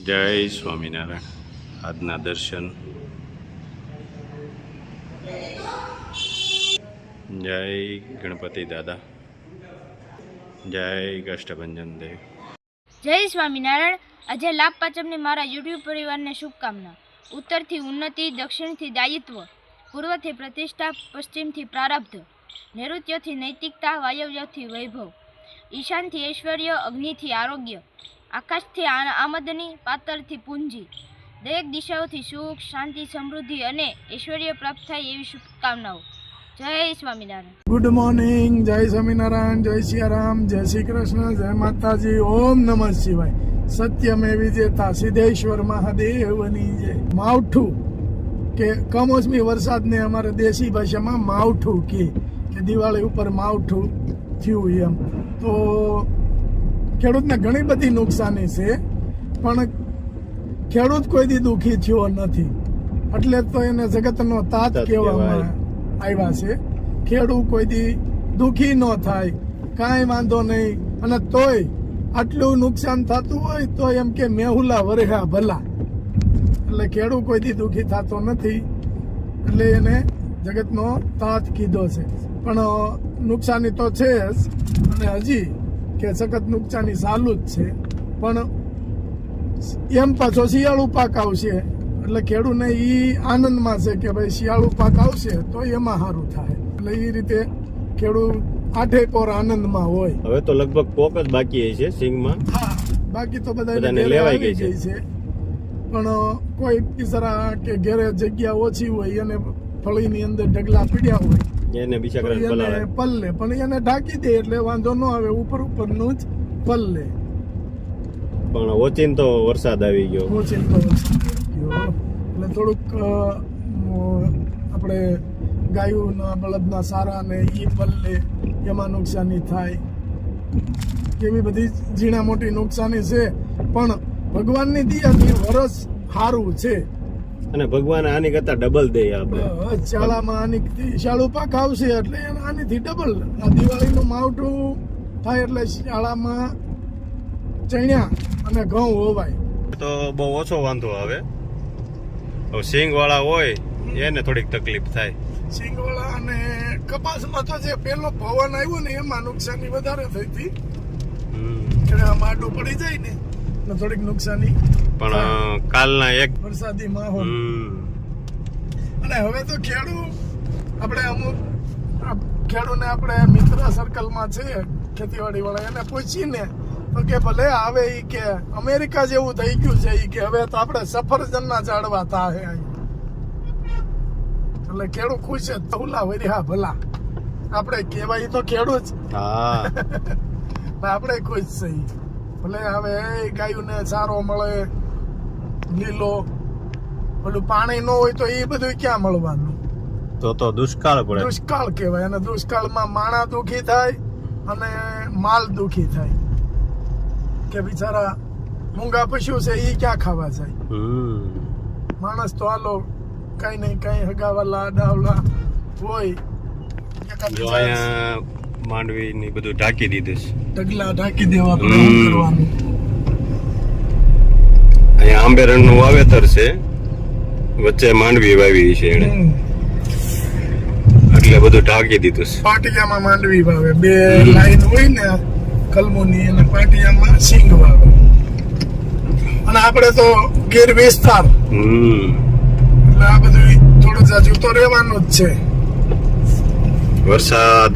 જય સ્વામિનારાયણ. આજના દર્શન. જય ગણપતિ દાદા. જય કષ્ટભંજન દેવ. જય સ્વામિનારાયણ. આજે લાભ પાંચમની મારા યુટ્યુબ પરિવારને શુભકામના. ઉત્તરથી ઉન્નતિ, દક્ષિણથી દાયિત્વ, પૂર્વથી પ્રતિષ્ઠા, પશ્ચિમથી પ્રારબ્ધ, નૈઋત્યથી નૈતિકતા, વાયવ્યથી વૈભવ, ઈશાનથી ઐશ્વર્ય, અગ્નિથી આરોગ્ય, આકાશથી આમદની, પાતાળથી પૂંજી, દરેક દિશાઓથી સુખ, શાંતિ, સમૃદ્ધિ અને ઐશ્વર્ય પ્રાપ્ત થાય એવી શુભકામનાઓ. જય સ્વામિનારાયણ. Good morning. જય સ્વામિનારાયણ. જય સિયારામ. જય શ્રી કૃષ્ણ. જય માતાજી. ઓમ નમઃ શિવાય. સત્યમે વિજેતા સિદ્ધેશ્વર મહાદેવની જય. માવઠું કે કમોસમી વરસાદને અમારે દેશી ભાષામાં માવઠું કે દિવાળી ઉપર માવઠું થયું એમ. તો ખેડૂતને ઘણી બધી નુકસાની છે, પણ ખેડૂત કોઈ દી દુઃખી થયો નથી. એટલે તો એને જગતનો તાત કહેવામાં આવ્યા છે. ખેડૂત કોઈ દી દુઃખી ન થાય, કાંઈ વાંધો નહીં. અને તોય આટલું નુકસાન થતું હોય તો એમ કે મેહુલા વરહ્યા ભલા. એટલે ખેડૂત કોઈ દી દુઃખી થતો નથી, એટલે એને જગતનો તાત કીધો છે. પણ નુકસાની તો છે જ, અને હજી કે સખત નુકસાની ચાલુ જ છે. પણ એમ પાછો શિયાળુ પાક આવશે એટલે ખેડૂતને એ આનંદમાં છે કે ભાઈ શિયાળુ પાક આવશે તો એમાં સારું થાય. એટલે એ રીતે ખેડૂત આઠે પોર આનંદમાં હોય. હવે તો લગભગ પોક જ બાકી છે સિંગમાં. હા, બાકી તો બધા લેવાઈ ગઈ છે. પણ કોઈ બિચારા કે ઘેરે જગ્યા ઓછી હોય અને ફળીની અંદર ઢગલા પીડ્યા હોય એને પલ્લે, પણ એને ઢાંકી દે એટલે વાંધો ન આવે. ઉપરનું જ પલ્લે. પણ ઓચિન તો વરસાદ આવી ગયો. ઓચિન તો વરસાદ આવી ગયો એટલે થોડુંક આપણે ગાયોના બળદના સારા ને ઈ પલ્લે એમાં નુકસાની થાય. એવી બધી ઝીણા મોટી નુકસાની છે. પણ ભગવાનની દયાથી વરસ સારું છે. અને ભગવાન આની કરતા ડબલ દે આપણે. શાળામાં આની શાળુ પાક આવશે એટલે આનીથી ડબલ. આ દિવાળીનું માવઠું થાય એટલે શાળામાં ચણ્યા અને ઘઉં હોવાય તો બહુ ઓછો વાંધો આવે. સિંગ વાળા હોય એને થોડીક તકલીફ થાય. સિંગ વાળા અને કપાસમાં તો જે પેલો પવન આવ્યો ને એમાં નુકસાની વધારે થઈ હતી. માડું પડી જાય ને થોડીક નુકસાની. પણ કાલના એક વરસાદી માહોલ. અને હવે તો આપણે અમુક ખેડૂતને આપણે મિત્ર સર્કલમાં છે ખેતીવાડી વાળા, એને પૂછીને તો કે ભલે આવે ઈ કે અમેરિકા જેવું થઈ ગયું છે ઈ કે હવે તો આપણે સફરજનના ઝાડવા થાય. એટલે ખેડૂત ખુશ છે. તહુલા વર્યા ભલા. આપણે કહેવાય તો ખેડૂત જ. આપણે ખુશ છે. ભલે હવે ગાયોને સારો મળે, લીલો. પેલું પાણી ન હોય તો એ બધું ક્યાં મળવાનું? તો દુષ્કાળ પડે. દુષ્કાળ કહેવાય. અને દુષ્કાળમાં માણા દુઃખી થાય અને માલ દુઃખી થાય કે બિચારા મૂંગા પશુ છે એ ક્યાં ખાવા જાય? માણસ તો હાલો કઈ નહીં કઈ હગાવાલા ડાવલા હોય. માંડવી ને બધું ઢાંકી દીધું છે. ઢગલા ઢાંકી દેવા કરવાનું. અહીંયા આંબેરણ નું વાવેતર છે, વચ્ચે માંડવી વાવી છે એને, એટલે બધું ઢાંકી દીધું છે. પાટિયામાં માંડવી વાવે, બે લાઈન હોય ને કલમોની, અને પાટિયામાં સિંગ વાવે. અને આપણે તો ગીર વિસ્તાર એટલે આ બધું થોડું જાજુ તો રહેવાનું જ છે. વરસાદ.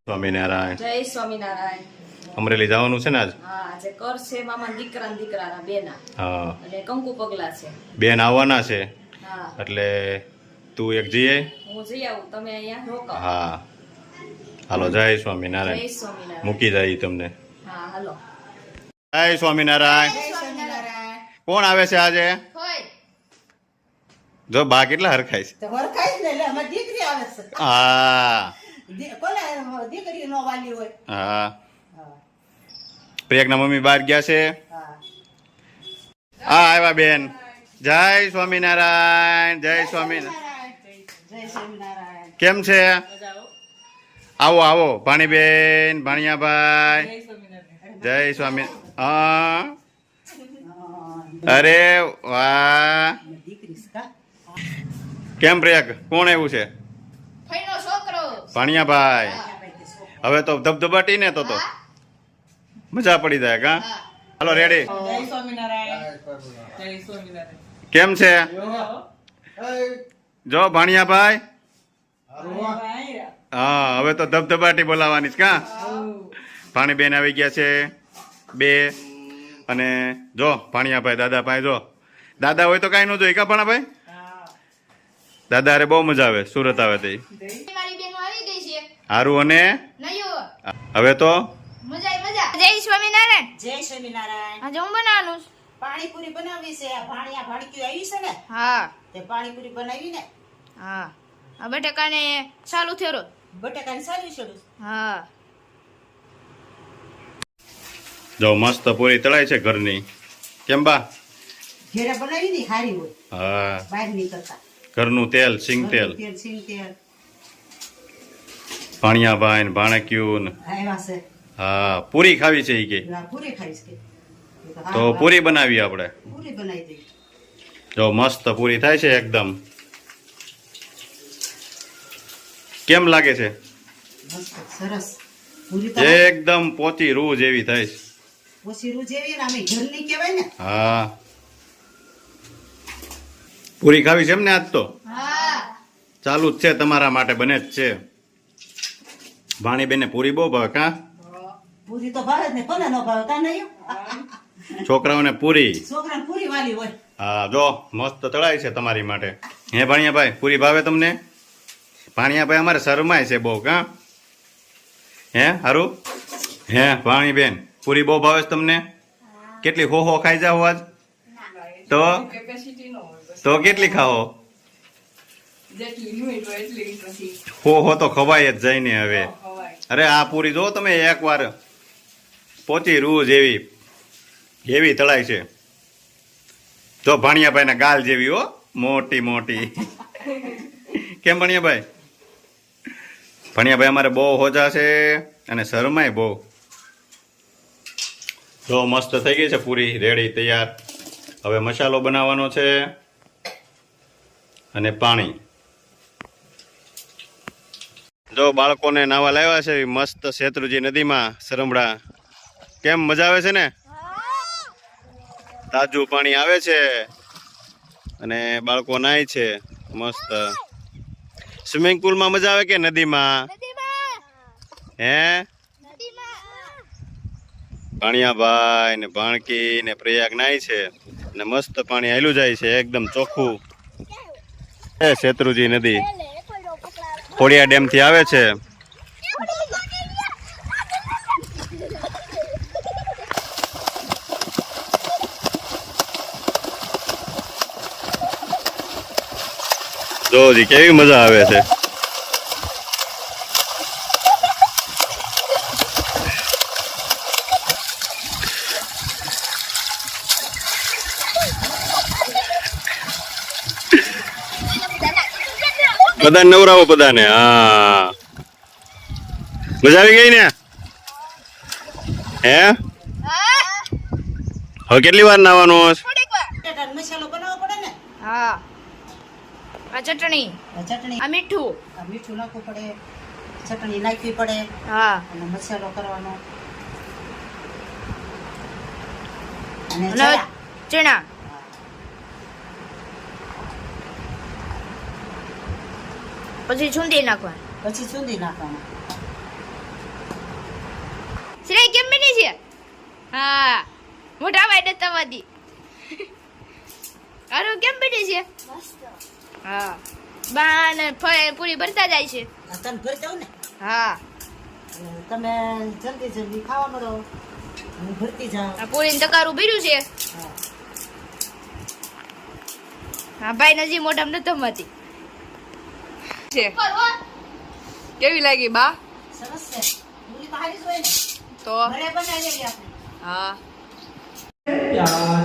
સ્વામિનારાયણ. જય સ્વામિનારાયણ. અમરેલી જવાનું છે ને આજ? હા, આજે કર છે મામા દીકરાના બેના. હા, એટલે કંકુ પગલા છે. બેન આવવાના છે. હા, એટલે તું એક જઈએ. હું જઈ આવું, તમે અહીંયા રોકાવ. હા, હાલો. જય સ્વામિનારાયણ. જય સ્વામિનારાયણ. મૂકી જાય તમને. હા, હાલો. જય સ્વામિનારાયણ. કોણ આવે છે આજે? જો બા કેટલા હરખાય છે. હા, હા. પ્રિયકના મમ્મી બહાર ગયા છે. હા, આવ્યા બેન. જય સ્વામિનારાયણ. જય સ્વામિનારાયણ. કેમ છે? આવો આવો ભાણીબેન, ભાણિયાભાઈ. જય સ્વામી. હા, અરે વાહ કેમ પ્રયાગ કોણ આવ્યું છે ફઈનો છોકરો ભાણિયાભાઈ હવે તો ધબધબાટી ને તો મજા પડી જાય કા હાલો રેડી કેમ છે જો ભાણિયાભાઈ હા હવે તો ધબધબાટી બોલાવાની છે કા ભાણીબેન આવી ગયા છે બે અને જો ભાણિયાભાઈ દાદાભાઈ જો દાદા હોય તો કાંઈ ન જોઈ કા ભાણાભાઈ દાદા અરે બહુ મજા આવે સુરત આવે તે મારી બેનો આવી ગઈ છે હારું અને નયો હવે તો મજા જય સ્વામિનારાયણ જય સ્વામિનારાયણ. આજે હું બનાવવાનું છું? પાણીપુરી બનાવી છે. આ ભાણિયા ભાણકીઓ આવી છે ને હા તે પાણીપુરી બનાવી ને હા આ બટાકાને ચાલુ થયો બટાકાની સારી છે. હા જો મસ્ત પૂરી તળાય છે ઘરની કેમ બા ઘેરે બનાવી ને સારી હોય હા બહાર ની કરતા. ઘરનું તેલ સિંગ તેલ તેલ સિંગ તેલ ભાણિયાભાઈ ને ભાણક્યું ને આવ્યા છે. હા પૂરી ખાવી છે ઈ કે આ પૂરી ખાઈશ કે તો પૂરી બનાવી આપણે પૂરી બનાવી દઈ. જો મસ્ત પૂરી થાય છે એકદમ કેમ લાગે છે મસ્ત સરસ પૂરી તો એકદમ પોચી રૂ જેવી થાય છે ઓછી રૂ જેવી ને અમે ઘરની કહેવાય ને. હા પૂરી ખાવી છે એમ ને આજ તો હા ચાલુ જ છે તમારા માટે બને જ છે ભાણીબેનને પૂરી બહુ ભાવે કા પૂરી તો ભાવે જ ને કોને ન ભાવે કા નહીં. છોકરાઓને પૂરી છોકરાને પૂરી વાલી હોય. હા જો મસ્ત તળાય છે તમારી માટે હે ભાણિયાભાઈ પૂરી ભાવે તમને ભાણિયાભાઈ અમારે શરમાય છે બહુ કા હે હારું હે ભાણીબેન પૂરી બહુ ભાવે છે તમને કેટલી હો ખાઈ જાઓ આજ તો કેટલી ખાઓ હો તો ખવાય જ જાય ને હવે અરે આ પૂરી જો તમે એકવાર પોચી રૂ જેવી એવી તળાય છે જો ભાણિયાભાઈ ના ગાલ જેવી હો મોટી મોટી કેમ ભાણિયાભાઈ ભાણિયાભાઈ અમારે બહુ હોજા છે અને શરમાય બહુ જો મસ્ત થઈ ગઈ છે પૂરી રેડી તૈયાર હવે મસાલો બનાવવાનો છે અને પાણી જો બાળકોને નાવા લાવ્યા છે મસ્ત શેત્રુજી નદીમાં સરમડા કેમ મજા આવે છે ને તાજું પાણી આવે છે અને બાળકો નાય છે મસ્ત સ્વિમિંગ પુલમાં મજા આવે કે નદીમાં હે ભાણિયાભાઈ ને ભાણકી ને પ્રયાગ નાય છે ને મસ્ત પાણી હાલ્યું જાય છે એકદમ ચોખ્ખું એ શેત્રુજી નદી ખોડિયા ડેમ થી આવે છે જોજી કેવી મજા આવે છે બધાને નવરાવો બધાને હા મજા આવી ગઈ ને હે હવે કેટલી વાર નાવાનું બટાકાનો મસાલો બનાવવો પડે ને. હા આ ચટણી આ ચટણી આ મીઠું આ મીઠું નાખવું પડે ચટણી નાખવી પડે હા અને મસાલો કરવાનો અને અને ચણા. ચણા પછી છૂંદી નાખવા પછી ચૂંદી નાખવાનું. શ્રેય કેમ બની છે હા મોટા ભાઈ દત્તાવાદી આરો કેમ બની છે હા બા ને પૂરી ભરતા જાય છે આ તને ભરી દઉં ને. હા તમે જલ્દી જલ્દી ખાવા મળો હું ભરતી જાઉં. આ પૂરી તકારું ભર્યું છે હા. હા ભાઈ નજી મોઢામ નતો મતી છે કેવી લાગી બા સરસ છે. પૂરી તો હારી જ હોય ને. તો ઘરે બનાવેલી આપણે. હા પ્યાર